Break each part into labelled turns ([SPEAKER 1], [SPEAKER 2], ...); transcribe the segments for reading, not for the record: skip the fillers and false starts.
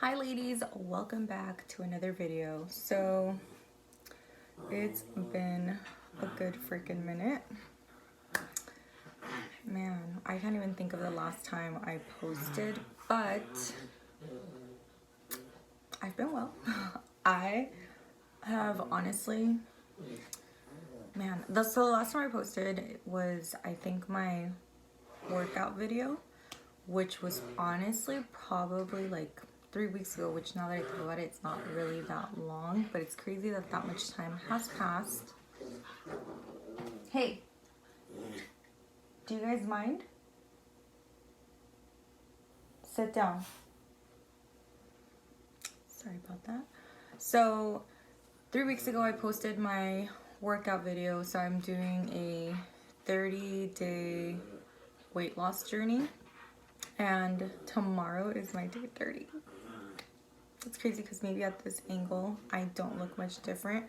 [SPEAKER 1] Hi ladies, welcome back to another video. So it's been a good freaking minute. Man, I can't even think of the last time I posted, but I've been well. I have honestly, so the last time I posted was I think my workout video, which was honestly probably like 3 weeks ago, which now that I think about it, it's not really that long, but it's crazy that that much time has passed. Hey, do you guys mind? Sit down. Sorry about that. So 3 weeks ago I posted my workout video. So I'm doing a 30-day weight loss journey, and tomorrow is my day 30. It's crazy because maybe at this angle I don't look much different,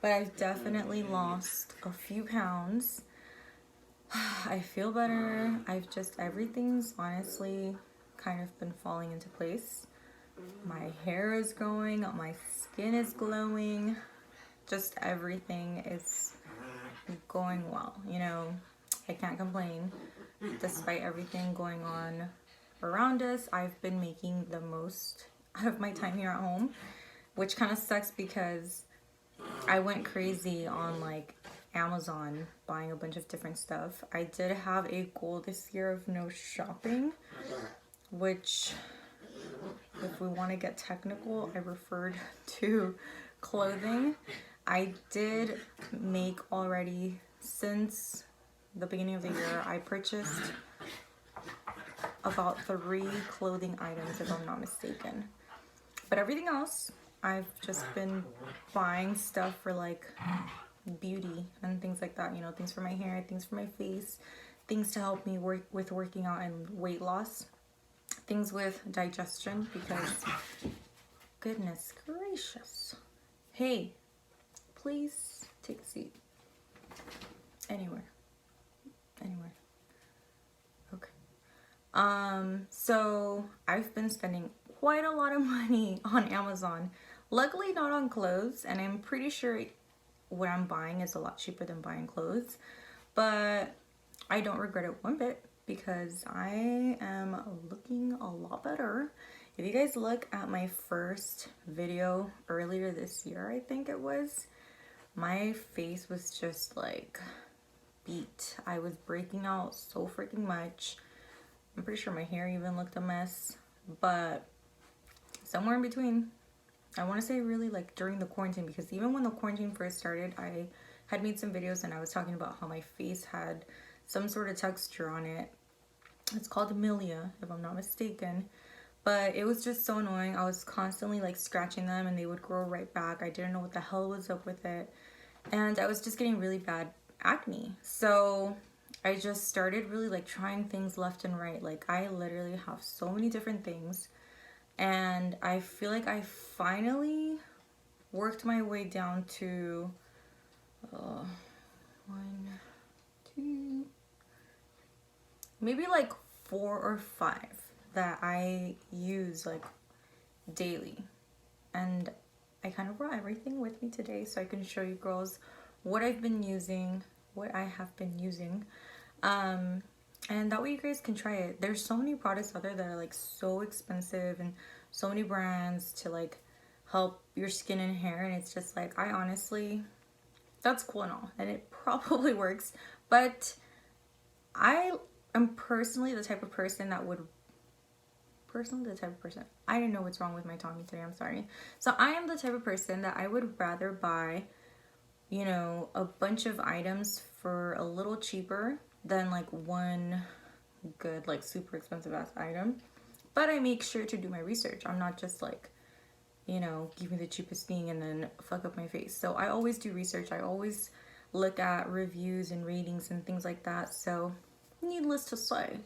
[SPEAKER 1] but I've definitely lost a few pounds. I feel better. Everything's honestly kind of been falling into place. My hair is growing, my skin is glowing, just everything is going well. I can't complain. Despite everything going on around us, I've been making the most out of my time here at home, which kind of sucks because I went crazy on like Amazon buying a bunch of different stuff. I did have a goal this year of no shopping, which, if we want to get technical, I referred to clothing. I did make already, since the beginning of the year, I purchased about 3 clothing items if I'm not mistaken. But everything else, I've just been buying stuff for like beauty and things like that. Things for my hair, things for my face, things to help me with working out and weight loss, things with digestion, because goodness gracious. Hey, please take a seat. Anywhere. Okay. So I've been spending quite a lot of money on Amazon. Luckily not on clothes, and I'm pretty sure what I'm buying is a lot cheaper than buying clothes. But I don't regret it one bit because I am looking a lot better. If you guys look at my first video earlier this year, I think it was, my face was just like beat. I was breaking out so freaking much. I'm pretty sure my hair even looked a mess, but somewhere in between. I want to say really like during the quarantine, because even when the quarantine first started, I had made some videos and I was talking about how my face had some sort of texture on it. It's called milia, if I'm not mistaken. But it was just so annoying. I was constantly like scratching them and they would grow right back. I didn't know what the hell was up with it. And I was just getting really bad acne. So I just started really like trying things left and right. Like I literally have so many different things. And I feel like I finally worked my way down to 1, 2, maybe like 4 or 5 that I use like daily. And I kind of brought everything with me today so I can show you girls what I've been using, what I have been using. And that way you guys can try it. There's so many products out there that are like so expensive, and so many brands to like help your skin and hair, and it's just like, I honestly, that's cool and all, and it probably works, but I am personally the type of person that would I didn't know what's wrong with my tongue today, I'm sorry. So I am the type of person that I would rather buy, a bunch of items for a little cheaper than like one good, like super expensive ass item. But I make sure to do my research. I'm not just like, give me the cheapest thing and then fuck up my face. So I always do research. I always look at reviews and ratings and things like that. So needless to say,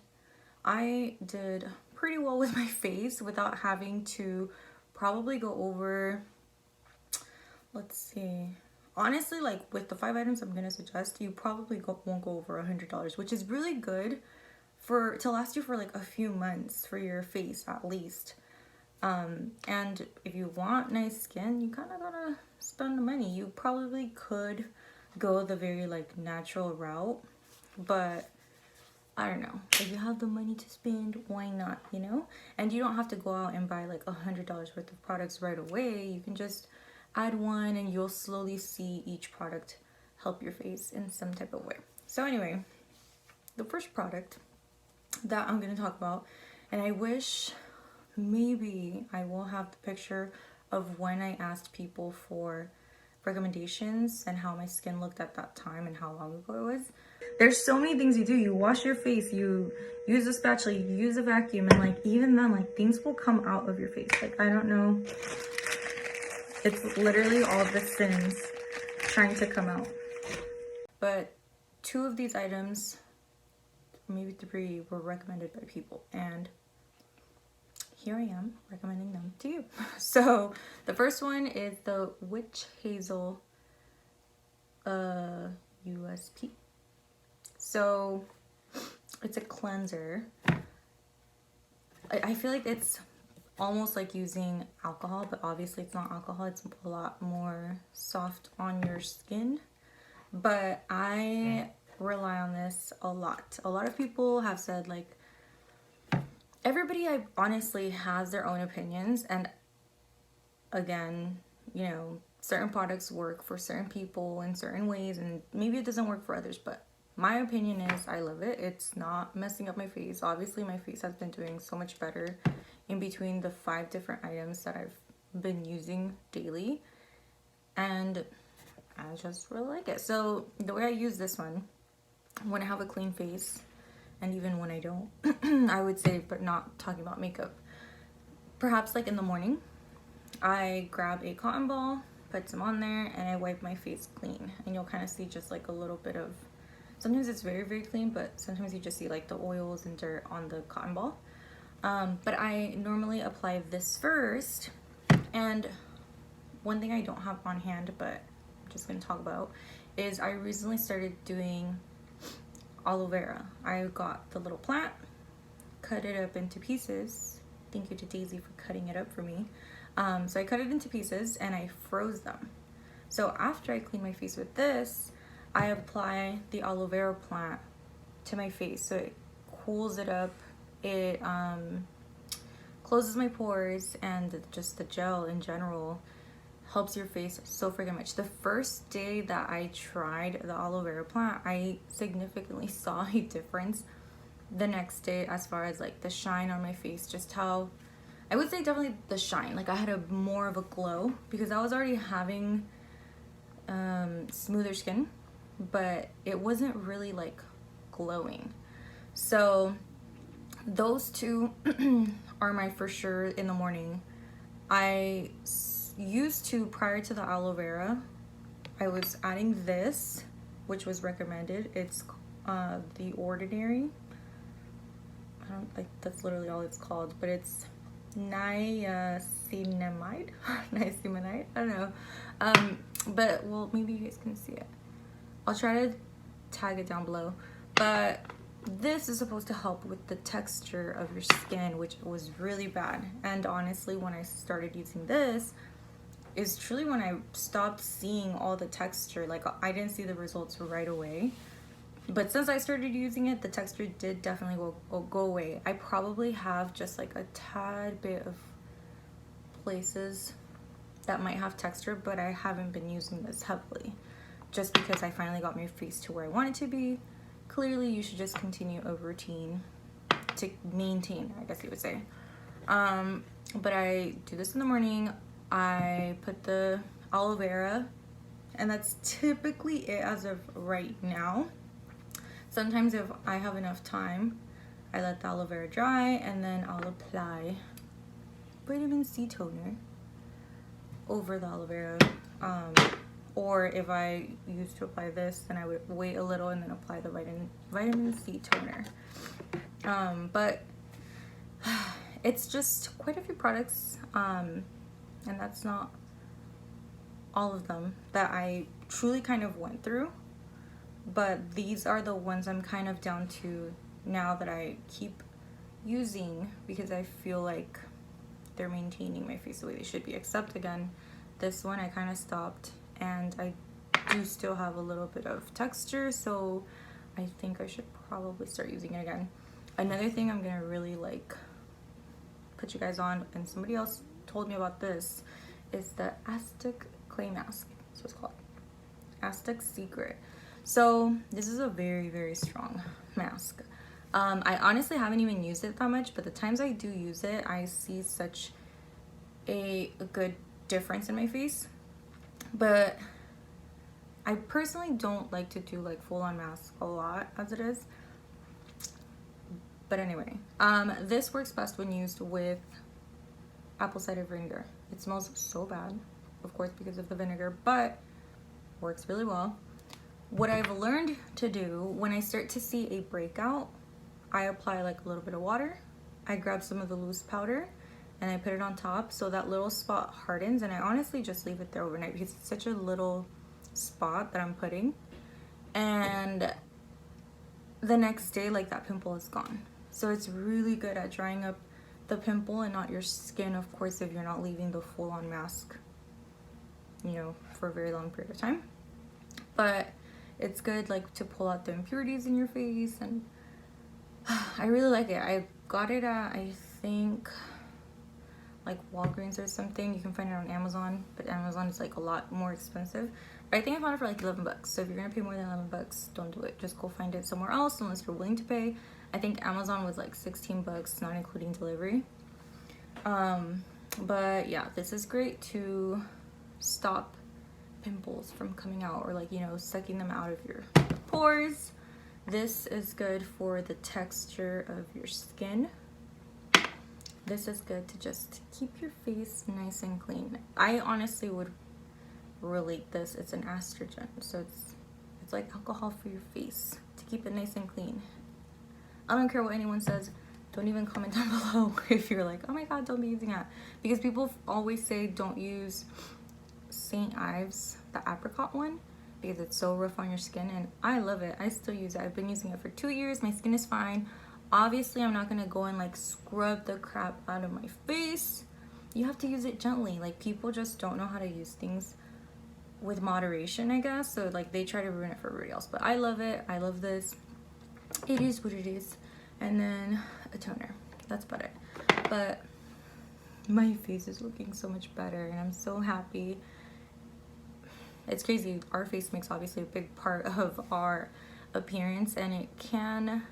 [SPEAKER 1] I did pretty well with my face without having to probably go over, let's see, honestly, like with the 5 items I'm gonna suggest, you probably won't go over $100, which is really good to last you for like a few months for your face at least. And if you want nice skin, you kind of gotta spend the money. You probably could go the very like natural route, but I don't know. If you have the money to spend, why not, you know? And you don't have to go out and buy like $100 worth of products right away. You can just add one and you'll slowly see each product help your face in some type of way. So anyway, the first product that I'm gonna talk about, and I wish maybe I will have the picture of when I asked people for recommendations and how my skin looked at that time and how long ago it was. There's so many things you do. You wash your face, you use a spatula, you use a vacuum, and like even then like things will come out of your face. Like I don't know. It's literally all the sins trying to come out. But 2 of these items, maybe 3, were recommended by people, and here I am recommending them to you. So the first one is the Witch Hazel USP. So it's a cleanser. I feel like it's almost like using alcohol, but obviously it's not alcohol. It's a lot more soft on your skin. But I rely on this a lot. A lot of people have said like, everybody I honestly has their own opinions, and again, you know, certain products work for certain people in certain ways and maybe it doesn't work for others, but my opinion is I love it. It's not messing up my face. Obviously my face has been doing so much better in between the 5 different items that I've been using daily, and I just really like it. So the way I use this one, when I have a clean face, and even when I don't, I would say, but not talking about makeup, perhaps like in the morning, I grab a cotton ball, put some on there, and I wipe my face clean. And you'll kind of see just like a little bit of, sometimes it's very, very clean, but sometimes you just see like the oils and dirt on the cotton ball. But I normally apply this first. And one thing I don't have on hand, but I'm just gonna talk about, is I recently started doing aloe vera. I got the little plant, cut it up into pieces. Thank you to Daisy for cutting it up for me. So I cut it into pieces and I froze them. So after I clean my face with this, I apply the aloe vera plant to my face. So it cools it up, it closes my pores, and just the gel in general helps your face so freaking much. The first day that I tried the aloe vera plant, I significantly saw a difference the next day as far as like the shine on my face, just how, I would say definitely the shine. Like I had a more of a glow because I was already having smoother skin, but it wasn't really like glowing. So those 2 are my for sure in the morning. I used to, prior to the aloe vera, I was adding this, which was recommended. It's The Ordinary. I don't like, that's literally all it's called, but it's niacinamide. Niacinamide, I don't know. But well, maybe you guys can see it. I'll try to tag it down below. But this is supposed to help with the texture of your skin, which was really bad. And honestly, when I started using this, is truly when I stopped seeing all the texture. Like I didn't see the results right away. But since I started using it, the texture did definitely go away. I probably have just like a tad bit of places that might have texture, but I haven't been using this heavily just because I finally got my face to where I want it to be. Clearly, you should just continue a routine to maintain, I guess you would say. But I do this in the morning. I put the aloe vera, and that's typically it as of right now. Sometimes if I have enough time, I let the aloe vera dry, and then I'll apply vitamin C toner over the aloe vera. Or if I used to apply this, then I would wait a little and then apply the vitamin C toner. But it's just quite a few products, and that's not all of them that I truly kind of went through. But these are the ones I'm kind of down to now that I keep using because I feel like they're maintaining my face the way they should be, except again, this one I kind of stopped, and I do still have a little bit of texture, so I think I should probably start using it again. Another thing I'm gonna really like put you guys on, and somebody else told me about this, is the Aztec clay mask. That's what it's called, Aztec Secret. So this is a very, very strong mask. I honestly haven't even used it that much, but the times I do use it, I see such a good difference in my face. But I personally don't like to do like full-on masks a lot as it is. But anyway, this works best when used with apple cider vinegar. It smells so bad, of course, because of the vinegar, but works really well. What I've learned to do when I start to see a breakout, I apply like a little bit of water. I grab some of the loose powder and I put it on top so that little spot hardens, and I honestly just leave it there overnight because it's such a little spot that I'm putting. And the next day, like, that pimple is gone. So it's really good at drying up the pimple and not your skin, of course, if you're not leaving the full-on mask, you know, for a very long period of time. But it's good like to pull out the impurities in your face, and I really like it. I got it at, I think, like Walgreens or something. You can find it on Amazon, but Amazon is like a lot more expensive. But I think I found it for like 11 bucks. So if you're gonna pay more than 11 bucks, don't do it. Just go find it somewhere else unless you're willing to pay. I think Amazon was like 16 bucks, not including delivery. But yeah, this is great to stop pimples from coming out, or like, you know, sucking them out of your pores. This is good for the texture of your skin. This is good to just keep your face nice and clean. I honestly would relate this, it's an estrogen, so it's like alcohol for your face to keep it nice and clean. I don't care what anyone says. Don't even comment down below if you're like, oh my god, don't be using that, because people always say don't use St. Ives, the apricot one, because it's so rough on your skin, and I love it. I still use it. I've been using it for 2 years. My skin is fine. Obviously, I'm not gonna go and like scrub the crap out of my face. You have to use it gently. Like, people just don't know how to use things with moderation, I guess. So like, they try to ruin it for everybody else. But I love it. I love this. It is what it is. And then a toner. That's about it. But my face is looking so much better, and I'm so happy. It's crazy. Our face makes obviously a big part of our appearance, and it can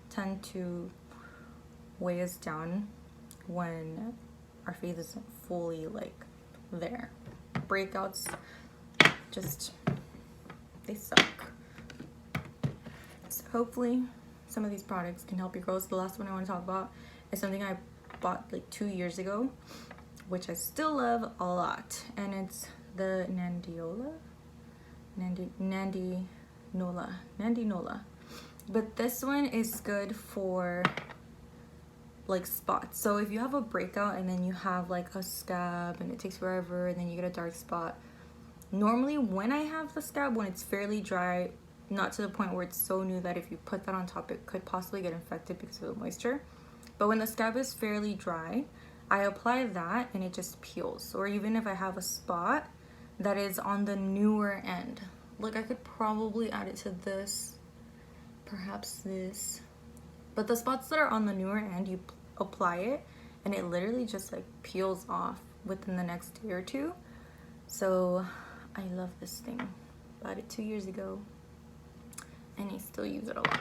[SPEAKER 1] tend to weigh us down when our face isn't fully like there. Breakouts, just, they suck. So hopefully some of these products can help you grow. So the last one I want to talk about is something I bought like 2 years ago, which I still love a lot, and it's the Nandinola. But this one is good for like spots. So if you have a breakout and then you have like a scab and it takes forever and then you get a dark spot, normally when I have the scab, when it's fairly dry, not to the point where it's so new that if you put that on top it could possibly get infected because of the moisture, but when the scab is fairly dry, I apply that and it just peels. Or even if I have a spot that is on the newer end, like I could probably add it to this, perhaps this, but the spots that are on the newer end, you apply it and it literally just like peels off within the next day or two. So I love this thing. Bought it 2 years ago and I still use it a lot.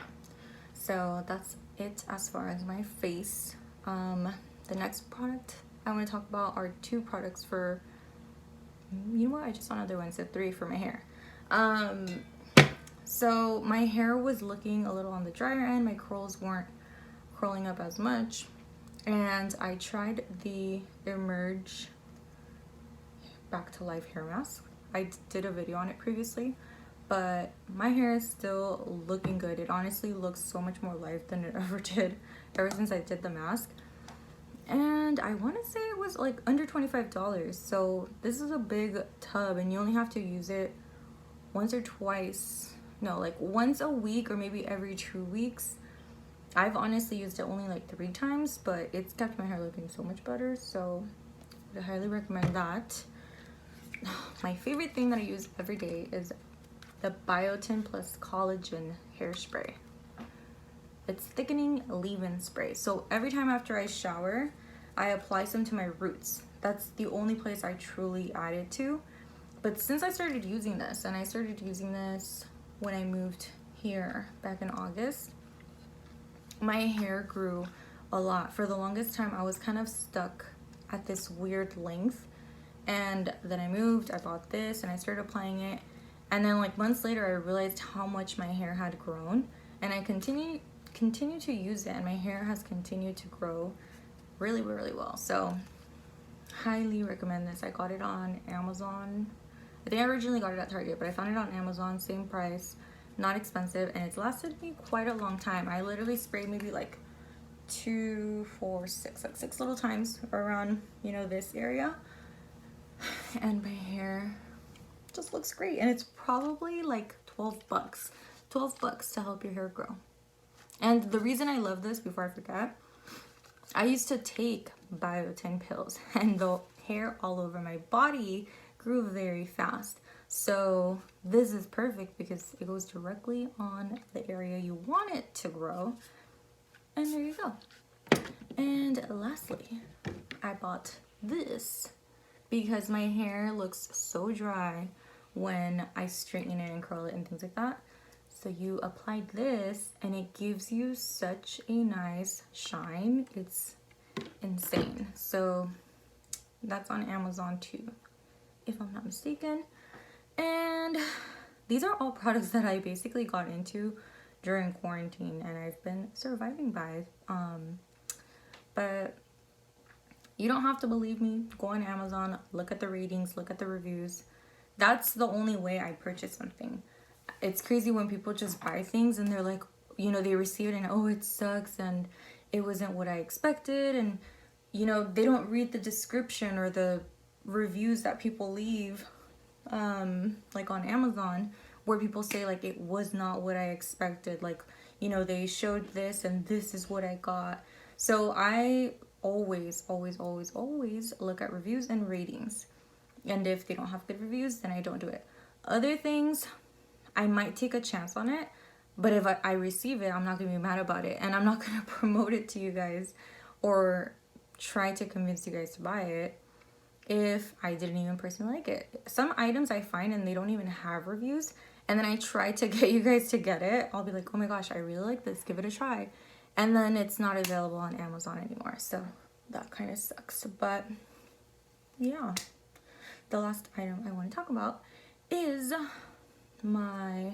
[SPEAKER 1] So that's it as far as my face. The next product I want to talk about are 2 products for, you know what, I just saw another one, so 3 for my hair. So my hair was looking a little on the drier end. My curls weren't curling up as much, and I tried the Emerge Back to Life hair mask. I did a video on it previously, but my hair is still looking good. It honestly looks so much more light than it ever did ever since I did the mask. And I want to say it was like under $25. So this is a big tub, and you only have to use it once or twice, no, like once a week or maybe every 2 weeks. I've honestly used it only like 3 times, but it's kept my hair looking so much better, so I highly recommend that. My favorite thing that I use every day is the Biotin Plus Collagen Hairspray. It's thickening leave-in spray. So every time after I shower, I apply some to my roots. That's the only place I truly add it to. But since I started using this, and I started using this when I moved here back in August, my hair grew a lot. For the longest time, I was kind of stuck at this weird length. And then I moved, I bought this, and I started applying it. And then like months later, I realized how much my hair had grown. And I continue to use it, and my hair has continued to grow really, really well. So highly recommend this. I got it on Amazon. I think I originally got it at Target, but I found it on Amazon, same price, not expensive, and it's lasted me quite a long time. I literally sprayed maybe like 2, 4, 6, like 6 little times around, you know, this area, and my hair just looks great. And it's probably like 12 bucks to help your hair grow. And the reason I love this, before I forget, I used to take biotin pills, and the hair all over my body grew very fast. So this is perfect because it goes directly on the area you want it to grow. And there you go. And lastly, I bought this because my hair looks so dry when I straighten it and curl it and things like that. So you apply this and it gives you such a nice shine. It's insane. So that's on Amazon too, if I'm not mistaken. And these are all products that I basically got into during quarantine, and I've been surviving by. But you don't have to believe me. Go on Amazon, look at the ratings, look at the reviews. That's the only way I purchase something. It's crazy when people just buy things and they're like, you know, they receive it and, oh, it sucks and it wasn't what I expected. And, you know, they don't read the description or the reviews that people leave, like on Amazon, where people say like, it was not what I expected. Like, you know, they showed this and this is what I got. So I always look at reviews and ratings. And if they don't have good reviews, then I don't do it. Other things, I might take a chance on it, but if I receive it, I'm not gonna be mad about it, and I'm not gonna promote it to you guys or try to convince you guys to buy it if I didn't even personally like it. Some items I find and they don't even have reviews, and then I try to get you guys to get it. I'll be like, oh my gosh, I really like this, give it a try. And then it's not available on Amazon anymore, so that kind of sucks. But yeah, the last item I want to talk about is my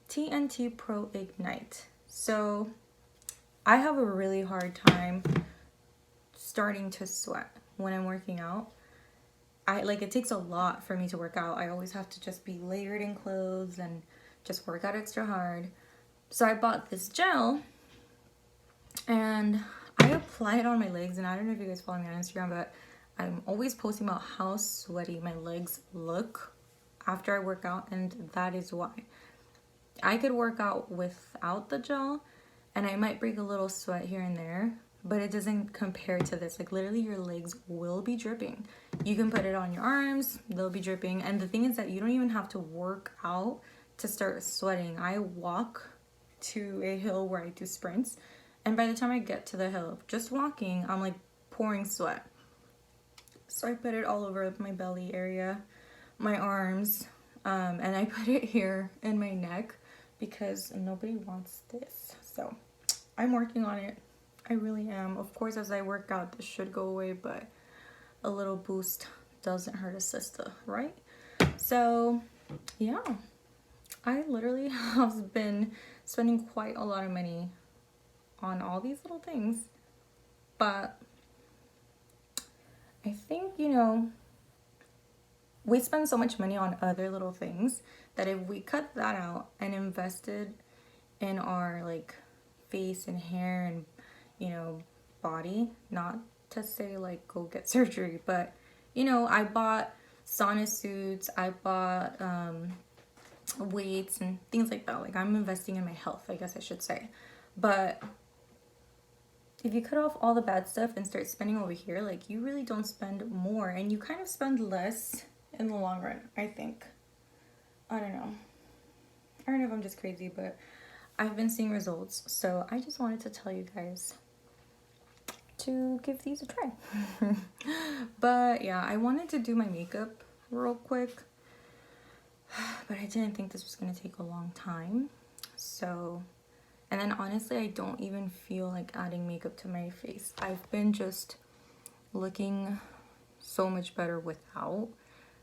[SPEAKER 1] TNT Pro Ignite. So I have a really hard time starting to sweat when I'm working out. It takes a lot for me to work out. I always have to just be layered in clothes and just work out extra hard. So I bought this gel and I apply it on my legs, and I don't know if you guys follow me on Instagram, but I'm always posting about how sweaty my legs look after I work out, and that is why. I could work out without the gel and I might break a little sweat here and there, but it doesn't compare to this. Like literally your legs will be dripping. You can put it on your arms, they'll be dripping. And the thing is that you don't even have to work out to start sweating. I walk to a hill where I do sprints, and by the time I get to the hill, just walking, I'm like pouring sweat. So I put it all over my belly area, my arms, and I put it here in my neck because nobody wants this. So I'm working on it. I really am. Of course, as I work out, this should go away, but a little boost doesn't hurt a sister, right? So yeah, I literally have been spending quite a lot of money on all these little things, but I think, you know, we spend so much money on other little things that if we cut that out and invested in our like face and hair and, you know, body, not to say like go get surgery, but you know, I bought sauna suits, I bought weights and things like that. Like I'm investing in my health, I guess I should say. But if you cut off all the bad stuff and start spending over here, like you really don't spend more and you kind of spend less in the long run, I think. I don't know. I don't know if I'm just crazy, but I've been seeing results. So I just wanted to tell you guys to give these a try. But yeah, I wanted to do my makeup real quick, but I didn't think this was going to take a long time. So, and then honestly, I don't even feel like adding makeup to my face. I've been just looking so much better without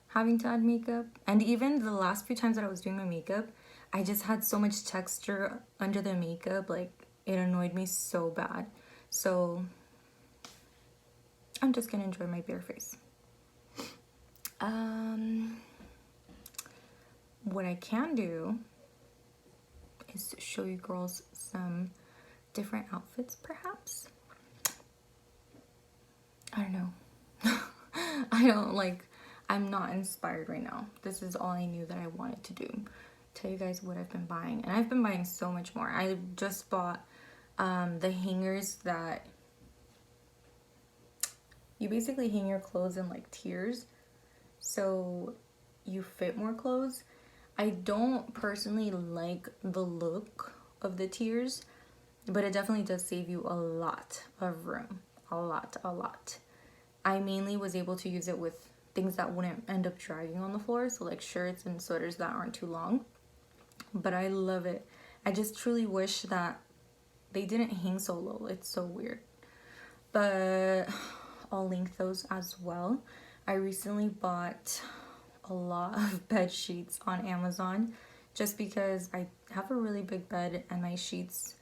[SPEAKER 1] having to add makeup. And even the last few times that I was doing my makeup, I just had so much texture under the makeup, like it annoyed me so bad. So I'm just gonna enjoy my bare face. What I can do is show you girls some different outfits, perhaps. I don't know. I'm not inspired right now. This is all I knew that I wanted to do. Tell you guys what I've been buying. And I've been buying so much more. I just bought the hangers that you basically hang your clothes in like tiers, so you fit more clothes. I don't personally like the look of the tiers, but it definitely does save you a lot of room. A lot. I mainly was able to use it with things that wouldn't end up dragging on the floor, so like shirts and sweaters that aren't too long. But I love it. I just truly wish that they didn't hang so low. It's so weird. But I'll link those as well. I recently bought a lot of bed sheets on Amazon just because I have a really big bed and my sheets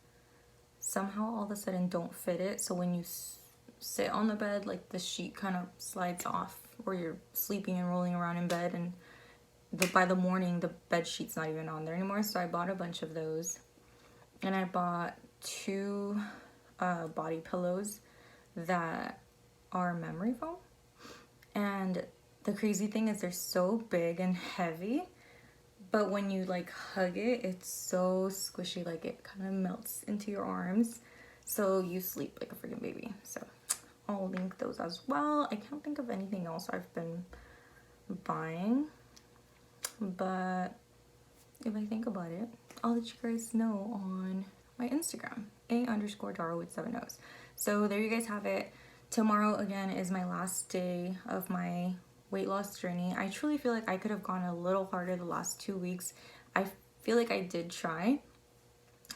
[SPEAKER 1] somehow all of a sudden don't fit it. So when you sit on the bed, like the sheet kind of slides off, or you're sleeping and rolling around in bed, and by the morning the bed sheet's not even on there anymore. So I bought a bunch of those, and I bought 2 body pillows that are memory foam. And the crazy thing is they're so big and heavy, but when you like hug it, it's so squishy, like it kind of melts into your arms, so you sleep like a freaking baby. So I'll link those as well. I can't think of anything else I've been buying, but if I think about it, I'll let you guys know on my Instagram, _Dara with 7 O's. So there you guys have it. Tomorrow again is my last day of my weight loss journey. I truly feel like I could have gone a little harder the last 2 weeks. I feel like I did try,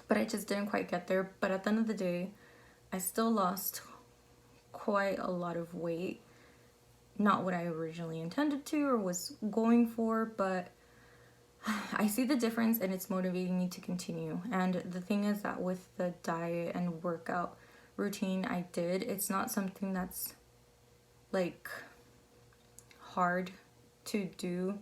[SPEAKER 1] but I just didn't quite get there. But at the end of the day, I still lost quite a lot of weight. Not what I originally intended to or was going for, but I see the difference and it's motivating me to continue. And the thing is that with the diet and workout routine I did, it's not something that's like hard to do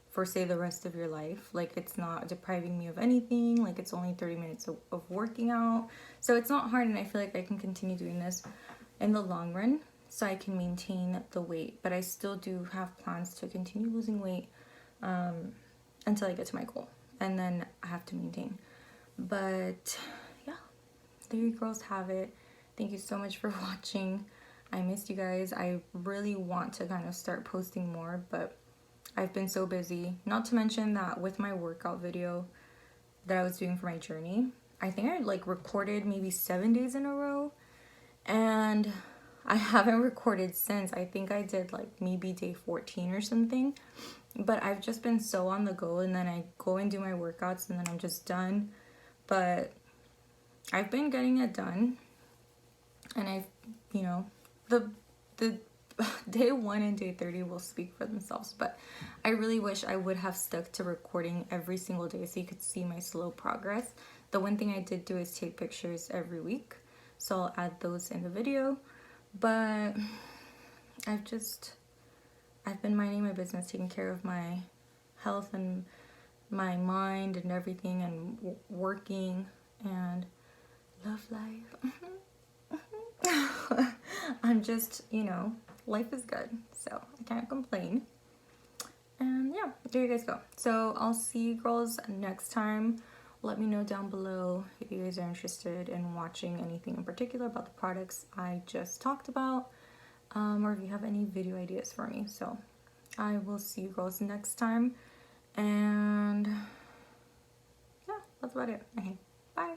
[SPEAKER 1] for say the rest of your life. Like it's not depriving me of anything. Like it's only 30 minutes of working out, so it's not hard, and I feel like I can continue doing this in the long run so I can maintain the weight. But I still do have plans to continue losing weight until I get to my goal, and then I have to maintain. But yeah, there you girls have it. Thank you so much for watching. I missed you guys. I really want to kind of start posting more, but I've been so busy. Not to mention that with my workout video that I was doing for my journey, I think I like recorded maybe 7 days in a row, and I haven't recorded since. I think I did like maybe day 14 or something, but I've just been so on the go, and then I go and do my workouts and then I'm just done. But I've been getting it done, and I've, you know, the day 1 and day 30 will speak for themselves. But I really wish I would have stuck to recording every single day so you could see my slow progress. The one thing I did do is take pictures every week, so I'll add those in the video. But I've been minding my business, taking care of my health and my mind and everything, and working and love life. I'm just, you know, life is good, so I can't complain. And yeah, there you guys go. So I'll see you girls next time Let me know down below if you guys are interested in watching anything in particular about the products I just talked about, or if you have any video ideas for me. So I will see you girls next time, and yeah, that's about it. Okay, bye.